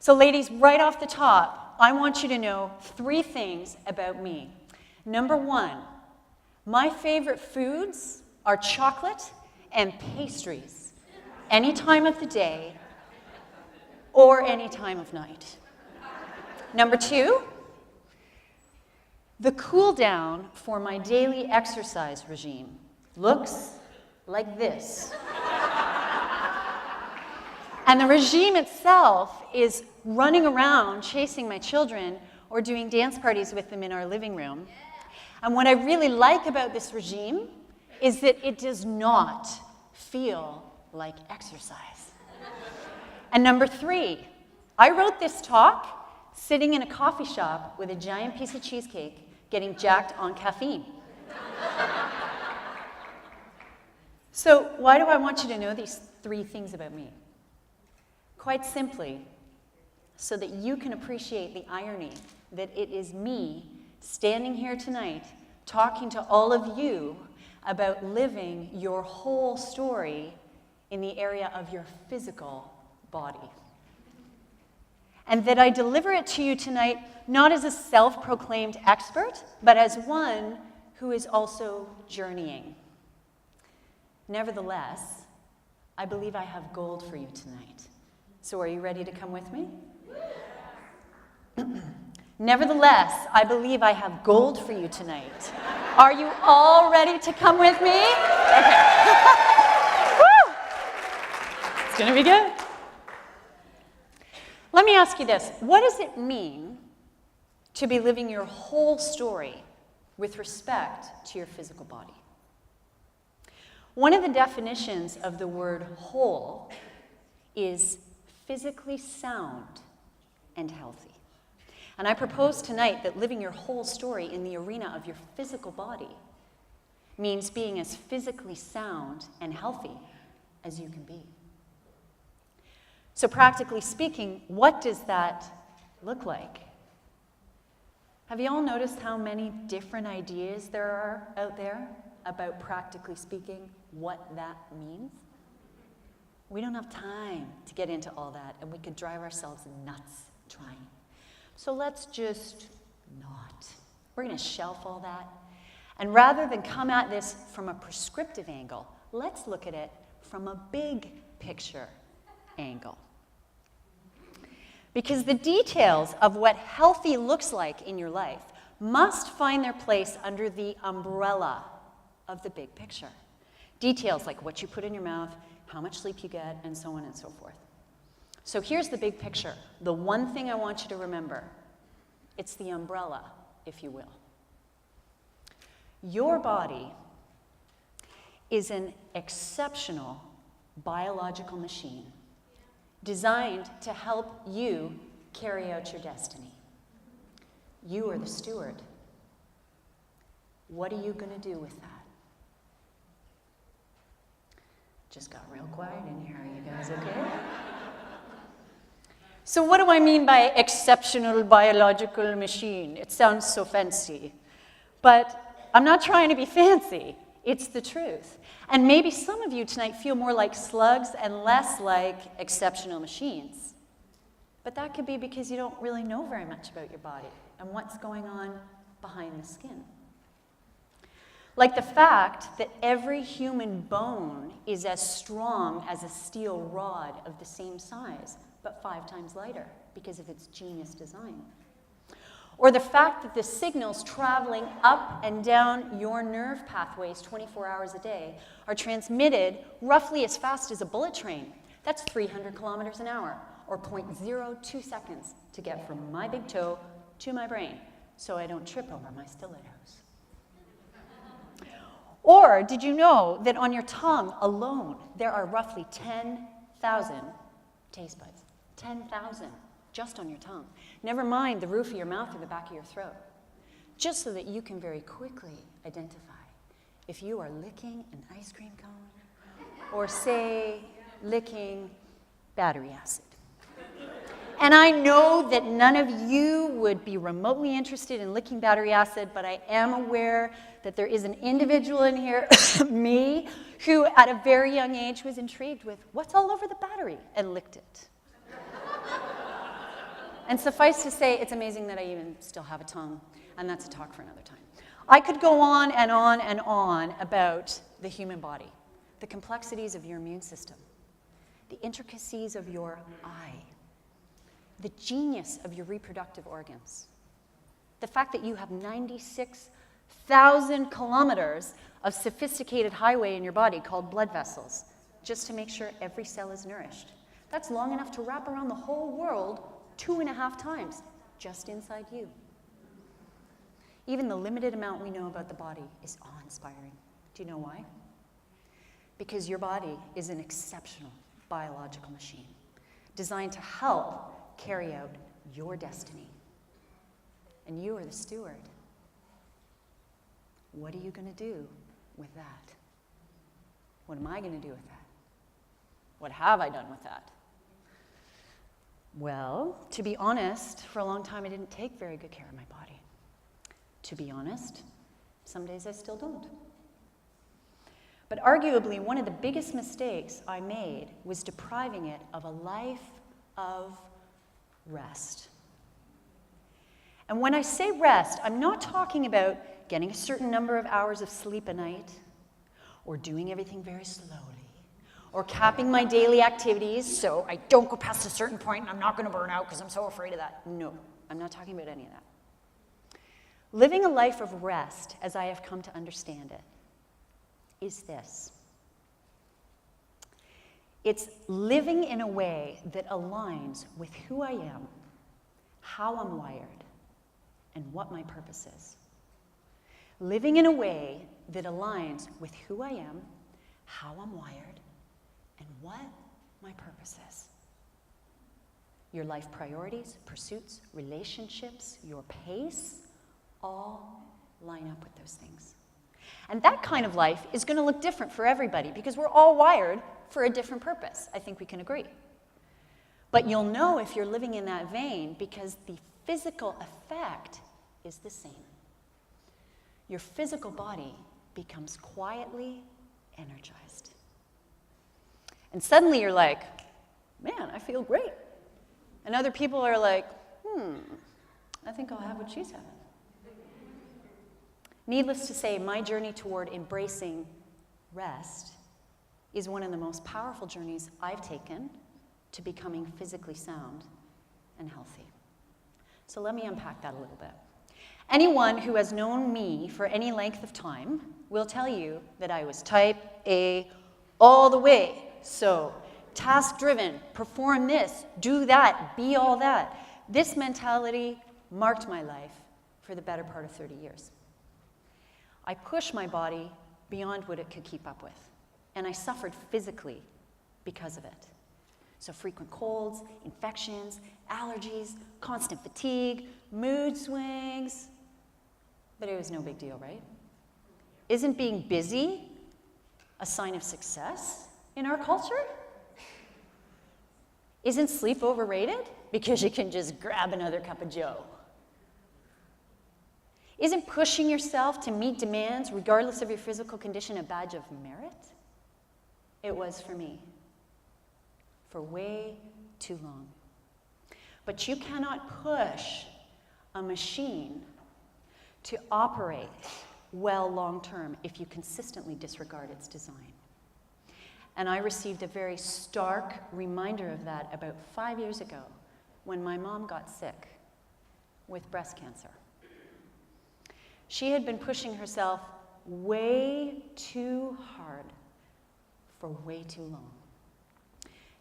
So ladies, right off the top, I want you to know 3 things about me. Number 1, my favorite foods are chocolate and pastries, any time of the day or any time of night. Number 2, the cool down for my daily exercise regime looks like this. And the regime itself is running around chasing my children or doing dance parties with them in our living room. And what I really like about this regime is that it does not feel like exercise. And number 3, I wrote this talk sitting in a coffee shop with a giant piece of cheesecake, getting jacked on caffeine. So why do I want you to know these 3 things about me? Quite simply, so that you can appreciate the irony that it is me standing here tonight talking to all of you about living your whole story in the area of your physical body. And that I deliver it to you tonight not as a self-proclaimed expert, but as one who is also journeying. Nevertheless, I believe I have gold for you tonight. So are you ready to come with me? Nevertheless, I believe I have gold for you tonight. Are you all ready to come with me? Okay. Woo! It's going to be good. Let me ask you this. What does it mean to be living your whole story with respect to your physical body? One of the definitions of the word whole is physically sound and healthy. And I propose tonight that living your whole story in the arena of your physical body means being as physically sound and healthy as you can be. So practically speaking, what does that look like? Have you all noticed how many different ideas there are out there about practically speaking what that means? We don't have time to get into all that, and we could drive ourselves nuts trying. So let's just not. We're going to shelf all that. And rather than come at this from a prescriptive angle, let's look at it from a big picture angle. Because the details of what healthy looks like in your life must find their place under the umbrella of the big picture. Details like what you put in your mouth, how much sleep you get, and so on and so forth. So here's the big picture. The one thing I want you to remember, it's the umbrella, if you will. Your body is an exceptional biological machine designed to help you carry out your destiny. You are the steward. What are you going to do with that? Just got real quiet in here. Are you guys okay? So what do I mean by exceptional biological machine? It sounds so fancy. But I'm not trying to be fancy. It's the truth. And maybe some of you tonight feel more like slugs and less like exceptional machines. But that could be because you don't really know very much about your body and what's going on behind the skin. Like the fact that every human bone is as strong as a steel rod of the same size, but 5 times lighter because of its genius design. Or the fact that the signals traveling up and down your nerve pathways 24 hours a day are transmitted roughly as fast as a bullet train. That's 300 kilometers an hour, or 0.02 seconds to get from my big toe to my brain, so I don't trip over my stilettos. Or did you know that on your tongue alone, there are roughly 10,000 taste buds? 10,000 just on your tongue. Never mind the roof of your mouth or the back of your throat. Just so that you can very quickly identify if you are licking an ice cream cone or, say, licking battery acid. And I know that none of you would be remotely interested in licking battery acid, but I am aware that there is an individual in here, me, who at a very young age was intrigued with what's all over the battery and licked it. And suffice to say, it's amazing that I even still have a tongue, and that's a talk for another time. I could go on and on and on about the human body, the complexities of your immune system, the intricacies of your eye, the genius of your reproductive organs, the fact that you have 96,000 kilometers of sophisticated highway in your body called blood vessels, just to make sure every cell is nourished. That's long enough to wrap around the whole world 2.5 times, just inside you. Even the limited amount we know about the body is awe-inspiring. Do you know why? Because your body is an exceptional biological machine designed to help carry out your destiny. And you are the steward. What are you going to do with that? What am I going to do with that? What have I done with that? Well, to be honest, for a long time I didn't take very good care of my body. To be honest, some days I still don't. But arguably, one of the biggest mistakes I made was depriving it of a life of rest. And when I say rest, I'm not talking about getting a certain number of hours of sleep a night, or doing everything very slowly, or capping my daily activities so I don't go past a certain point and I'm not going to burn out because I'm so afraid of that. No, I'm not talking about any of that. Living a life of rest, as I have come to understand it, is this. It's living in a way that aligns with who I am, how I'm wired, and what my purpose is. Living in a way that aligns with who I am, how I'm wired, and what my purpose is. Your life priorities, pursuits, relationships, your pace, all line up with those things. And that kind of life is going to look different for everybody because we're all wired for a different purpose. I think we can agree. But you'll know if you're living in that vein because the physical effect is the same. Your physical body becomes quietly energized. And suddenly you're like, man, I feel great. And other people are like, I think I'll have what she's having. Needless to say, my journey toward embracing rest is one of the most powerful journeys I've taken to becoming physically sound and healthy. So let me unpack that a little bit. Anyone who has known me for any length of time will tell you that I was type A all the way. So, task-driven, perform this, do that, be all that. This mentality marked my life for the better part of 30 years. I pushed my body beyond what it could keep up with, and I suffered physically because of it. So frequent colds, infections, allergies, constant fatigue, mood swings. But it was no big deal, right? Isn't being busy a sign of success in our culture? Isn't sleep overrated? Because you can just grab another cup of joe. Isn't pushing yourself to meet demands, regardless of your physical condition, a badge of merit? It was for me. For way too long. But you cannot push a machine to operate well long-term if you consistently disregard its design. And I received a very stark reminder of that about 5 years ago when my mom got sick with breast cancer. She had been pushing herself way too hard for way too long.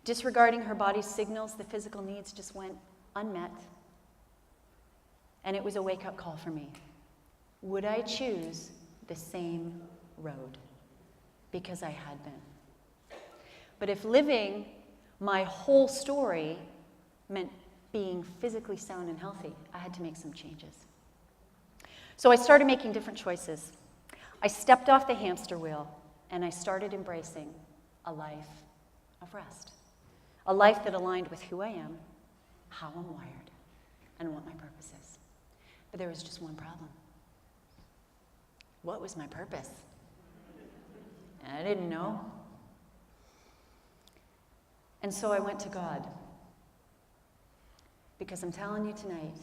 Disregarding her body's signals, the physical needs just went unmet. And it was a wake-up call for me. Would I choose the same road? Because I had been. But if living my whole story meant being physically sound and healthy, I had to make some changes. So I started making different choices. I stepped off the hamster wheel and I started embracing a life of rest. A life that aligned with who I am, how I'm wired, and what my purpose is. But there was just one problem. What was my purpose? And I didn't know. And so I went to God. Because I'm telling you tonight,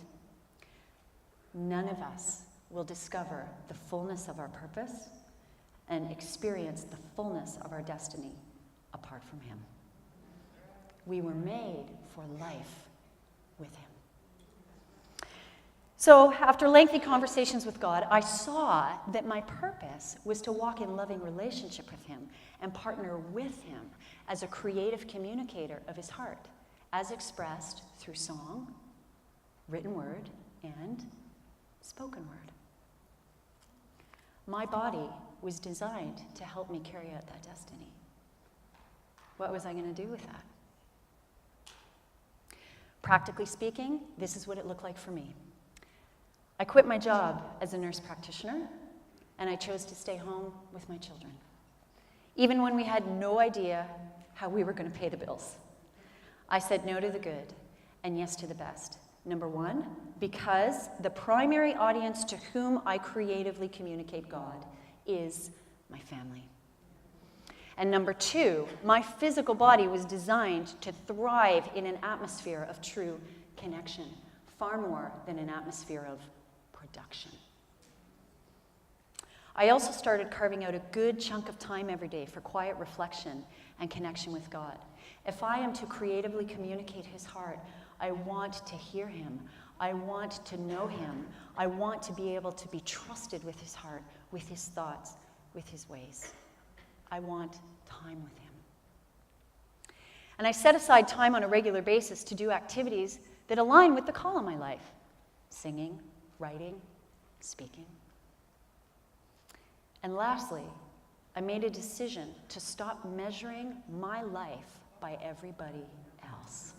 none of us will discover the fullness of our purpose and experience the fullness of our destiny apart from him. We were made for life with him. So after lengthy conversations with God, I saw that my purpose was to walk in loving relationship with him and partner with him as a creative communicator of his heart, as expressed through song, written word, and spoken word. My body was designed to help me carry out that destiny. What was I going to do with that? Practically speaking, this is what it looked like for me. I quit my job as a nurse practitioner, and I chose to stay home with my children, even when we had no idea how we were going to pay the bills. I said no to the good and yes to the best. Number one, because the primary audience to whom I creatively communicate God is my family. And number two, my physical body was designed to thrive in an atmosphere of true connection, far more than an atmosphere of production. I also started carving out a good chunk of time every day for quiet reflection and connection with God. If I am to creatively communicate his heart, I want to hear him. I want to know him. I want to be able to be trusted with his heart, with his thoughts, with his ways. I want time with him. And I set aside time on a regular basis to do activities that align with the call in my life: singing, writing, speaking. And lastly, I made a decision to stop measuring my life by everybody else.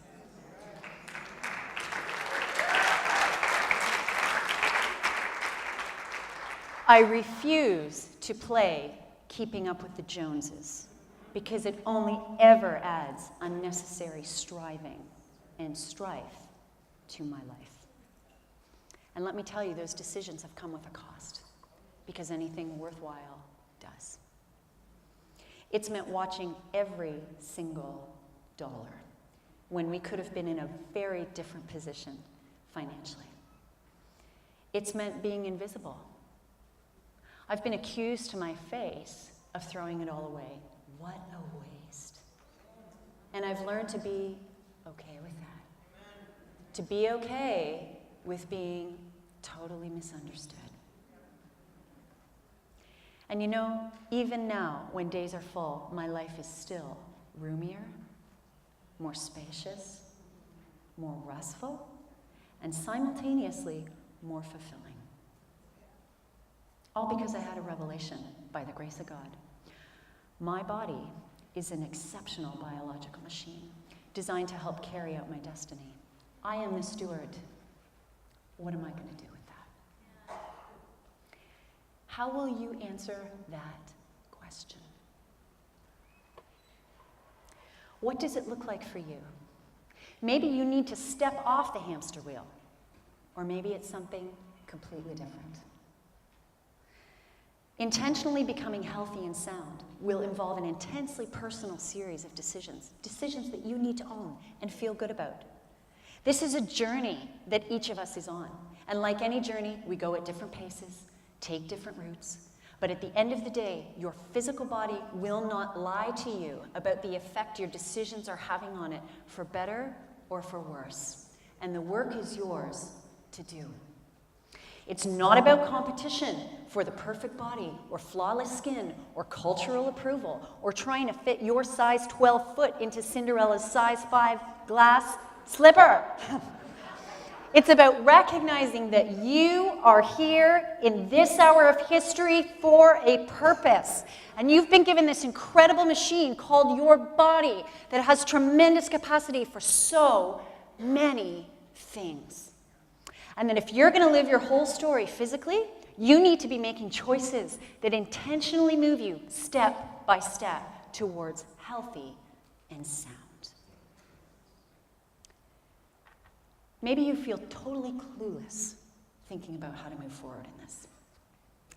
I refuse to play keeping up with the Joneses, because it only ever adds unnecessary striving and strife to my life. And let me tell you, those decisions have come with a cost, because anything worthwhile does. It's meant watching every single dollar when we could have been in a very different position financially. It's meant being invisible. I've been accused to my face of throwing it all away. What a waste. And I've learned to be okay with that. To be okay with being totally misunderstood. And you know, even now, when days are full, my life is still roomier, more spacious, more restful, and simultaneously more fulfilling. All because I had a revelation by the grace of God. My body is an exceptional biological machine designed to help carry out my destiny. I am the steward. What am I going to do with that? How will you answer that question? What does it look like for you? Maybe you need to step off the hamster wheel, or maybe it's something completely different. Intentionally becoming healthy and sound will involve an intensely personal series of decisions that you need to own and feel good about. This is a journey that each of us is on. And like any journey, we go at different paces, take different routes. But at the end of the day, your physical body will not lie to you about the effect your decisions are having on it, for better or for worse. And the work is yours to do. It's not about competition for the perfect body or flawless skin or cultural approval or trying to fit your size 12 foot into Cinderella's size 5 glass slipper. It's about recognizing that you are here in this hour of history for a purpose. And you've been given this incredible machine called your body that has tremendous capacity for so many things. And that if you're going to live your whole story physically, you need to be making choices that intentionally move you step by step towards healthy and sound. Maybe you feel totally clueless thinking about how to move forward in this.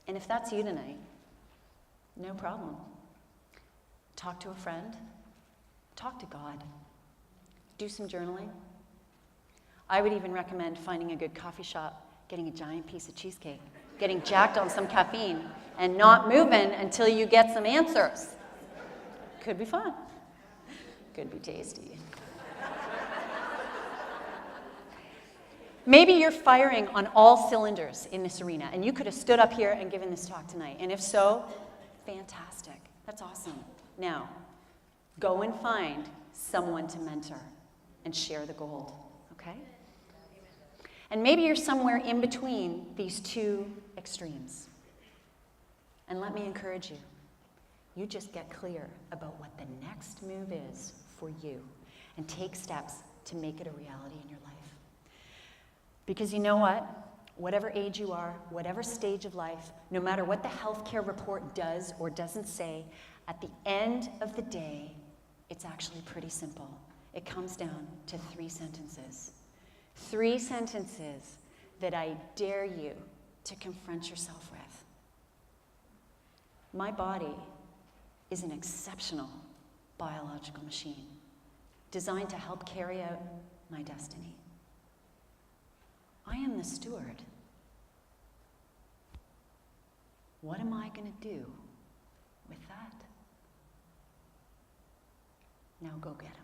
And if that's you tonight, no problem. Talk to a friend. Talk to God. Do some journaling. I would even recommend finding a good coffee shop, getting a giant piece of cheesecake, getting jacked on some caffeine, and not moving until you get some answers. Could be fun. Could be tasty. Maybe you're firing on all cylinders in this arena, and you could have stood up here and given this talk tonight. And if so, fantastic. That's awesome. Now, go and find someone to mentor and share the gold, okay? And maybe you're somewhere in between these two extremes. And let me encourage you. You just get clear about what the next move is for you and take steps to make it a reality in your life. Because you know what? Whatever age you are, whatever stage of life, no matter what the healthcare report does or doesn't say, at the end of the day, it's actually pretty simple. It comes down to 3 sentences. 3 sentences that I dare you to confront yourself with. My body is an exceptional biological machine designed to help carry out my destiny. I am the steward. What am I going to do with that? Now go get him.